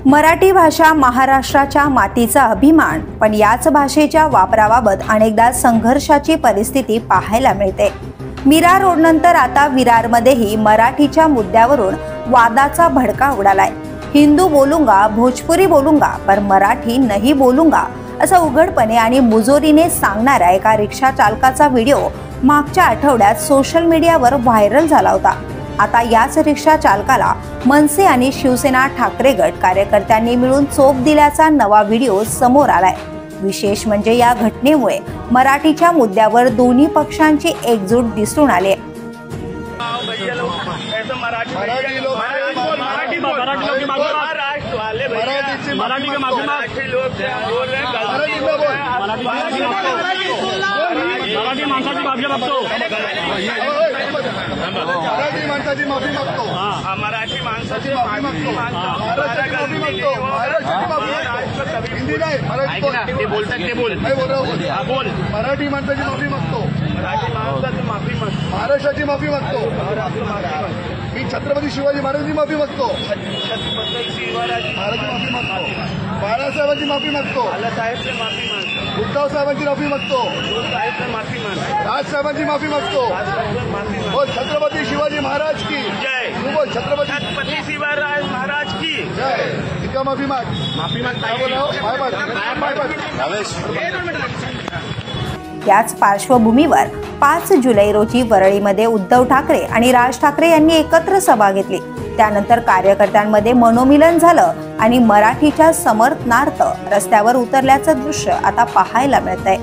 मराठी भाषा महाराष्ट्राच्या मातीचा अभिमान, पण याच भाषेच्या वापराबाबत अनेकदा संघर्षाची परिस्थिती पाहायला मिळते। मीरा रोड नंतर आता विरारमध्येही मराठीच्या मुद्द्यावरून वादाचा भडका उडालाय। हिंदू बोलूंगा, भोजपुरी बोलूंगा, पर मराठी नहीं बोलूंगा असं उघडपणे आणि मुजोरीने सांगणाऱ्या एका रिक्षा चालकाचा व्हिडिओ मागच्या आठवड्यात सोशल मीडियावर व्हायरल झाला होता। आता याच रिक्षा चालकाला मनसे आणि शिवसेना ठाकरे गट कार्यकर्त्यांनी मिळून चोप दिल्याचा नवा व्हिडिओ समोर आलाय। विशेष म्हणजे या घटनेमुळे मराठीच्या मुद्द्यावर दोन्ही पक्षांची एकजूट दिसून आली। मराठी माणसाची माफी मागतो, मराठी माणसाची माफी मागतो, महाराष्ट्राची माफी मागतो, महाराष्ट्राची माफी, हिंदी नाही मराठी ते बोलतात ते बोल बोल मराठी माणसाची माफी मागतो, मराठी माणसाची माफी मागतो, महाराष्ट्राची माफी मागतो, मी छत्रपती शिवाजी महाराजांची माफी मागतो, छत्रपती शिवाजी महाराजांची माफी मागतो, बाळासाहेबांची माफी मागतो, बाळासाहेबांची माफी मागतो, उद्धव साहेबांची माफी मागतो, माफी मागतो, राजसाहेबांची माफी मागतो, बोल छत्रपती शिवाजी महाराज की जय, बोल छत्रपती शिवाजी महाराज की जय, इतका माफी माग, माफी माग, याच पार्श्वभूमीवर 5 जुलै रोजी वरळीमध्ये उद्धव ठाकरे आणि राज ठाकरे यांनी एकत्र सभा घेतली। त्यानंतर कार्यकर्त्यांमध्ये मनोमिलन झालं आणि मराठीच्या समर्थनार्थ रस्त्यावर उतरल्याचं दृश्य आता पाहायला मिळतंय।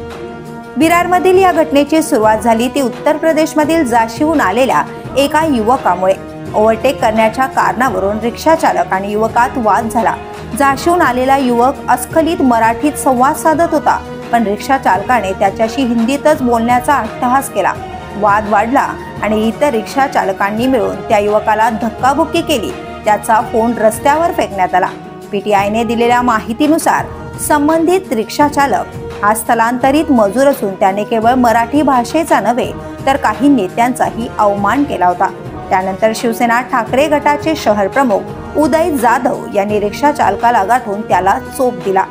विरारमधील या घटनेची सुरुवात झाली ती उत्तर प्रदेशमधील झाशीहून आलेल्या एका युवकामुळे। ओव्हरटेक करण्याच्या कारणावरून रिक्षा चालक आणि युवकात वाद झाला। झाशीहून आलेला युवक अस्खलित मराठीत संवाद साधत होता, पण रिक्षा चालकाने त्याच्याशी हिंदीतच बोलण्याचा अट्टहास केला। वाद वाढला आणि इतर रिक्षा चालकांनी मिळून त्या युवकाला धक्काबुक्की केली। त्याचा फोन रस्त्यावर फेकण्यात आला। पीटीआयने दिलेल्या माहितीनुसार संबंधित रिक्षा चालक हा स्थलांतरित मजूर असून त्याने केवळ मराठी भाषेचा नव्हे तर काही नेत्यांचाही अवमान केला होता। त्यानंतर शिवसेना ठाकरे गटाचे शहर प्रमुख उदय जाधव यांनी रिक्षा चालकाला गाठून त्याला चोप दिला।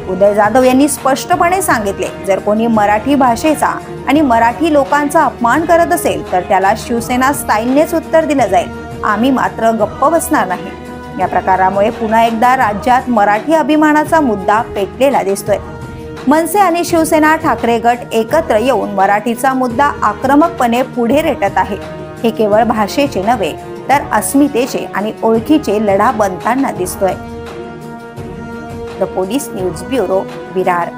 उदय जाधव यांनी स्पष्टपणे सांगितले, जर कोणी मराठी भाषेचा आणि मराठी लोकांचा अपमान करत असेल तर त्याला शिवसेना स्टाईलनेच उत्तर दिलं जाईल, आम्ही मात्र गप्प बसणार नाही। या प्रकारामुळे पुन्हा एकदा राज्यात मराठी अभिमानाचा मुद्दा पेटलेला दिसतोय। मनसे आणि शिवसेना ठाकरे गट एकत्र येऊन मराठीचा मुद्दा आक्रमकपणे पुढे रेटत आहे। हे केवळ भाषेचे नव्हे तर अस्मितेचे आणि ओळखीचे लढा बनताना दिसतोय। The police news bureau, Virar.